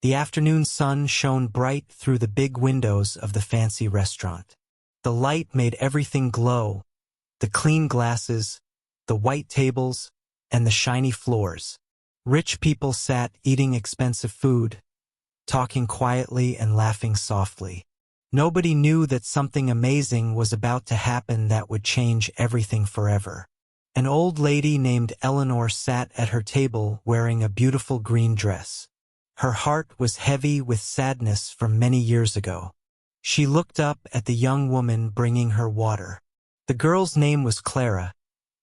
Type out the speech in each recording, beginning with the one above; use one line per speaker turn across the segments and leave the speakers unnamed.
The afternoon sun shone bright through the big windows of the fancy restaurant. The light made everything glow, the clean glasses, the white tables, and the shiny floors. Rich people sat eating expensive food, talking quietly and laughing softly. Nobody knew that something amazing was about to happen that would change everything forever. An old lady named Eleanor sat at her table wearing a beautiful green dress. Her heart was heavy with sadness from many years ago. She looked up at the young woman bringing her water. The girl's name was Clara,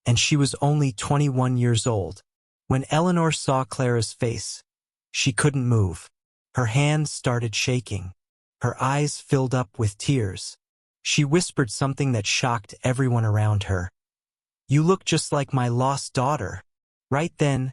and she was only 21 years old. When Eleanor saw Clara's face, she couldn't move. Her hands started shaking. Her eyes filled up with tears. She whispered something that shocked everyone around her. "You look just like my lost daughter." Right then,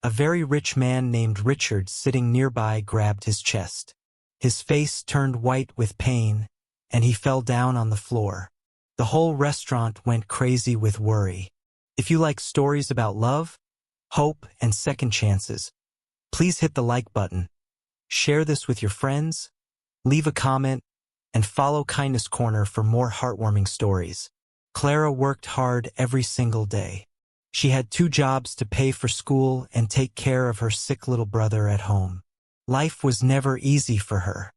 a very rich man named Richard sitting nearby grabbed his chest. His face turned white with pain, and he fell down on the floor. The whole restaurant went crazy with worry. If you like stories about love, hope, and second chances, please hit the like button. Share this with your friends, leave a comment, and follow Kindness Corner for more heartwarming stories. Clara worked hard every single day. She had 2 jobs to pay for school and take care of her sick little brother at home. Life was never easy for her.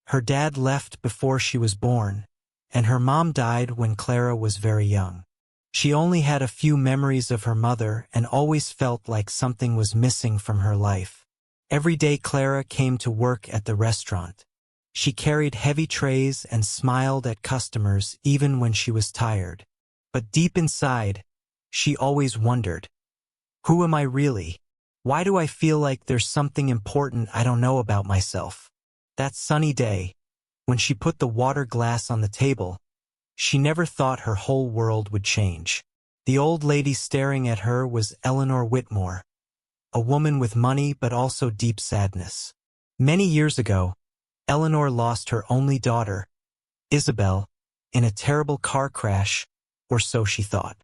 Her dad left before she was born, and her mom died when Clara was very young. She only had a few memories of her mother and always felt like something was missing from her life. Every day Clara came to work at the restaurant. She carried heavy trays and smiled at customers even when she was tired. But deep inside, she always wondered, who am I really? Why do I feel like there's something important I don't know about myself? That sunny day, when she put the water glass on the table, she never thought her whole world would change. The old lady staring at her was Eleanor Whitmore, a woman with money but also deep sadness. Many years ago, Eleanor lost her only daughter, Isabel, in a terrible car crash, or so she thought.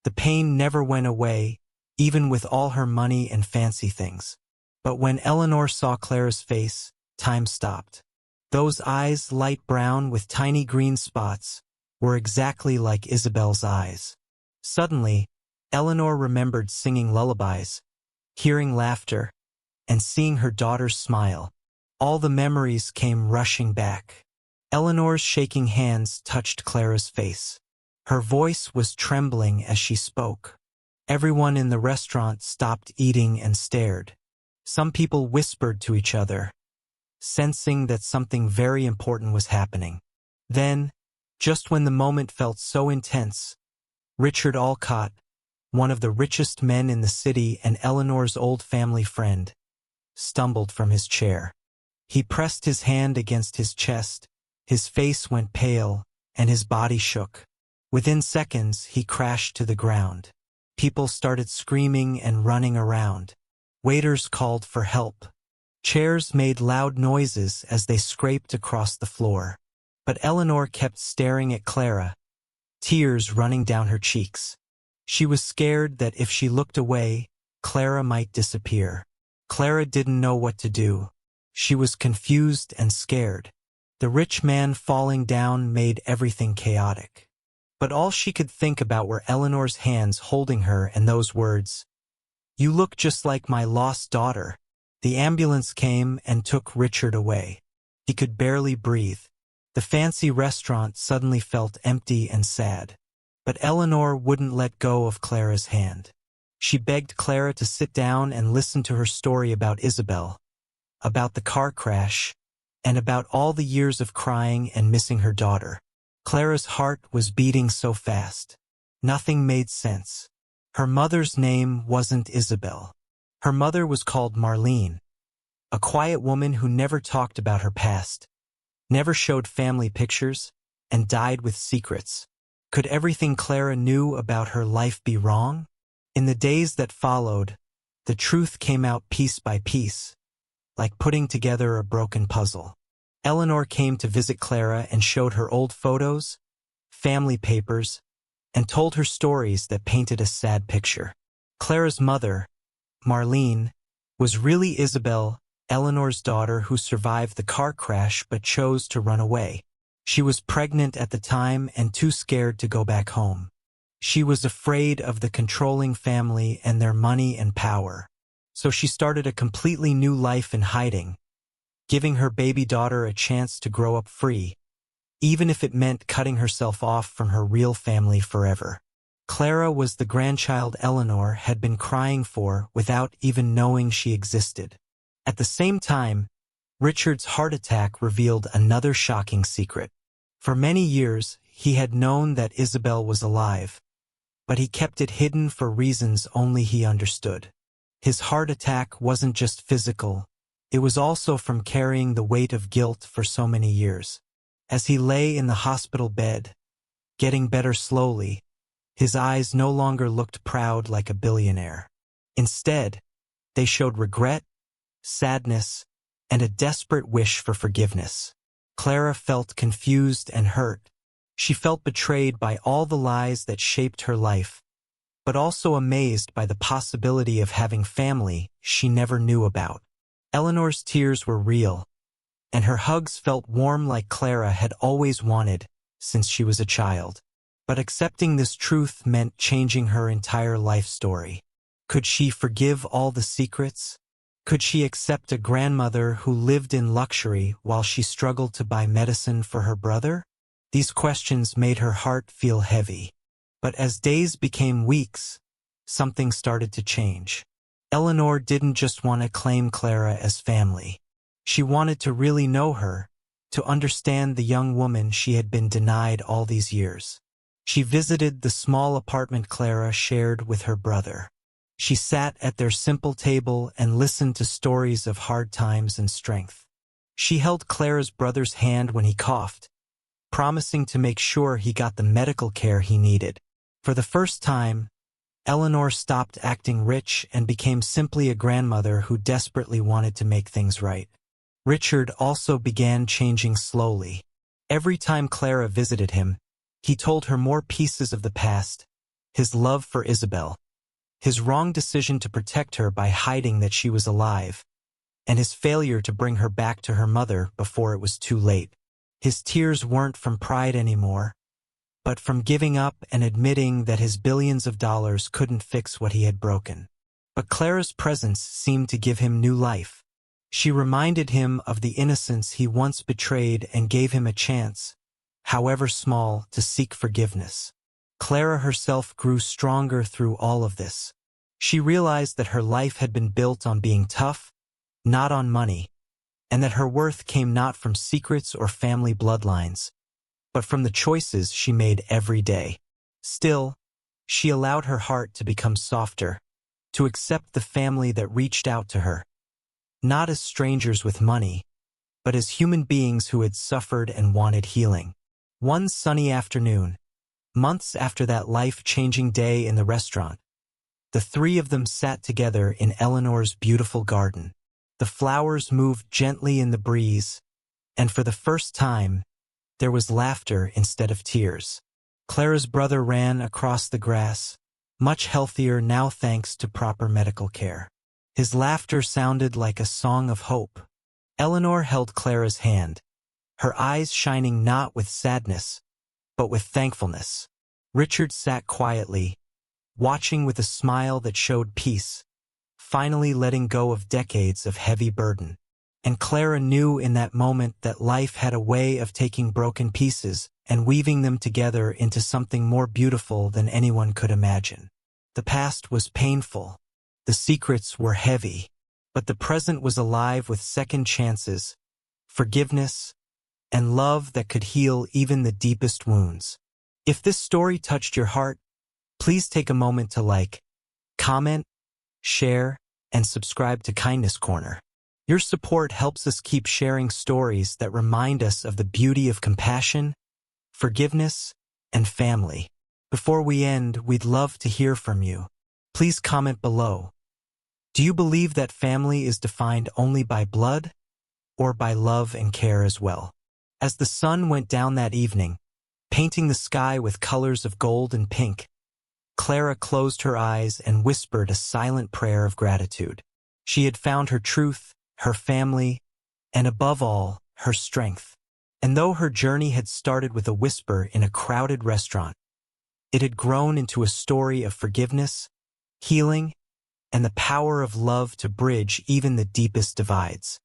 The pain never went away, even with all her money and fancy things. But when Eleanor saw Clara's face, time stopped. Those eyes, light brown with tiny green spots, were exactly like Isabel's eyes. Suddenly, Eleanor remembered singing lullabies, hearing laughter, and seeing her daughter's smile. All the memories came rushing back. Eleanor's shaking hands touched Clara's face. Her voice was trembling as she spoke. Everyone in the restaurant stopped eating and stared. Some people whispered to each other, sensing that something very important was happening. Then, just when the moment felt so intense, Richard Alcott, one of the richest men in the city and Eleanor's old family friend, stumbled from his chair. He pressed his hand against his chest, his face went pale, and his body shook. Within seconds, he crashed to the ground. People started screaming and running around. Waiters called for help. Chairs made loud noises as they scraped across the floor. But Eleanor kept staring at Clara, tears running down her cheeks. She was scared that if she looked away, Clara might disappear. Clara didn't know what to do. She was confused and scared. The rich man falling down made everything chaotic. But all she could think about were Eleanor's hands holding her and those words, "You look just like my lost daughter." The ambulance came and took Richard away. He could barely breathe. The fancy restaurant suddenly felt empty and sad. But Eleanor wouldn't let go of Clara's hand. She begged Clara to sit down and listen to her story about Isabel, about the car crash, and about all the years of crying and missing her daughter. Clara's heart was beating so fast. Nothing made sense. Her mother's name wasn't Isabel. Her mother was called Marlene, a quiet woman who never talked about her past, never showed family pictures, and died with secrets. Could everything Clara knew about her life be wrong? In the days that followed, the truth came out piece by piece, like putting together a broken puzzle. Eleanor came to visit Clara and showed her old photos, family papers, and told her stories that painted a sad picture. Clara's mother, Marlene, was really Isabel, Eleanor's daughter who survived the car crash but chose to run away. She was pregnant at the time and too scared to go back home. She was afraid of the controlling family and their money and power. So she started a completely new life in hiding, giving her baby daughter a chance to grow up free, even if it meant cutting herself off from her real family forever. Clara was the grandchild Eleanor had been crying for without even knowing she existed. At the same time, Richard's heart attack revealed another shocking secret. For many years, he had known that Isabel was alive, but he kept it hidden for reasons only he understood. His heart attack wasn't just physical, it was also from carrying the weight of guilt for so many years. As he lay in the hospital bed, getting better slowly, his eyes no longer looked proud like a billionaire. Instead, they showed regret, sadness, and a desperate wish for forgiveness. Clara felt confused and hurt. She felt betrayed by all the lies that shaped her life, but also amazed by the possibility of having family she never knew about. Eleanor's tears were real, and her hugs felt warm like Clara had always wanted since she was a child. But accepting this truth meant changing her entire life story. Could she forgive all the secrets? Could she accept a grandmother who lived in luxury while she struggled to buy medicine for her brother? These questions made her heart feel heavy. But as days became weeks, something started to change. Eleanor didn't just want to claim Clara as family. She wanted to really know her, to understand the young woman she had been denied all these years. She visited the small apartment Clara shared with her brother. She sat at their simple table and listened to stories of hard times and strength. She held Clara's brother's hand when he coughed, promising to make sure he got the medical care he needed. For the first time, Eleanor stopped acting rich and became simply a grandmother who desperately wanted to make things right. Richard also began changing slowly. Every time Clara visited him, he told her more pieces of the past, his love for Isabel, his wrong decision to protect her by hiding that she was alive, and his failure to bring her back to her mother before it was too late. His tears weren't from pride anymore, but from giving up and admitting that his billions of dollars couldn't fix what he had broken. But Clara's presence seemed to give him new life. She reminded him of the innocence he once betrayed and gave him a chance, however small, to seek forgiveness. Clara herself grew stronger through all of this. She realized that her life had been built on being tough, not on money, and that her worth came not from secrets or family bloodlines, but from the choices she made every day. Still, she allowed her heart to become softer, to accept the family that reached out to her, not as strangers with money, but as human beings who had suffered and wanted healing. One sunny afternoon, months after that life-changing day in the restaurant, the three of them sat together in Eleanor's beautiful garden. The flowers moved gently in the breeze, and for the first time, there was laughter instead of tears. Clara's brother ran across the grass, much healthier now thanks to proper medical care. His laughter sounded like a song of hope. Eleanor held Clara's hand, her eyes shining not with sadness, but with thankfulness. Richard sat quietly, watching with a smile that showed peace, finally letting go of decades of heavy burden. And Clara knew in that moment that life had a way of taking broken pieces and weaving them together into something more beautiful than anyone could imagine. The past was painful, the secrets were heavy, but the present was alive with second chances, forgiveness, and love that could heal even the deepest wounds. If this story touched your heart, please take a moment to like, comment, share, and subscribe to Kindness Corner. Your support helps us keep sharing stories that remind us of the beauty of compassion, forgiveness, and family. Before we end, we'd love to hear from you. Please comment below. Do you believe that family is defined only by blood, or by love and care as well? As the sun went down that evening, painting the sky with colors of gold and pink, Clara closed her eyes and whispered a silent prayer of gratitude. She had found her truth, her family, and above all, her strength. And though her journey had started with a whisper in a crowded restaurant, it had grown into a story of forgiveness, healing, and the power of love to bridge even the deepest divides.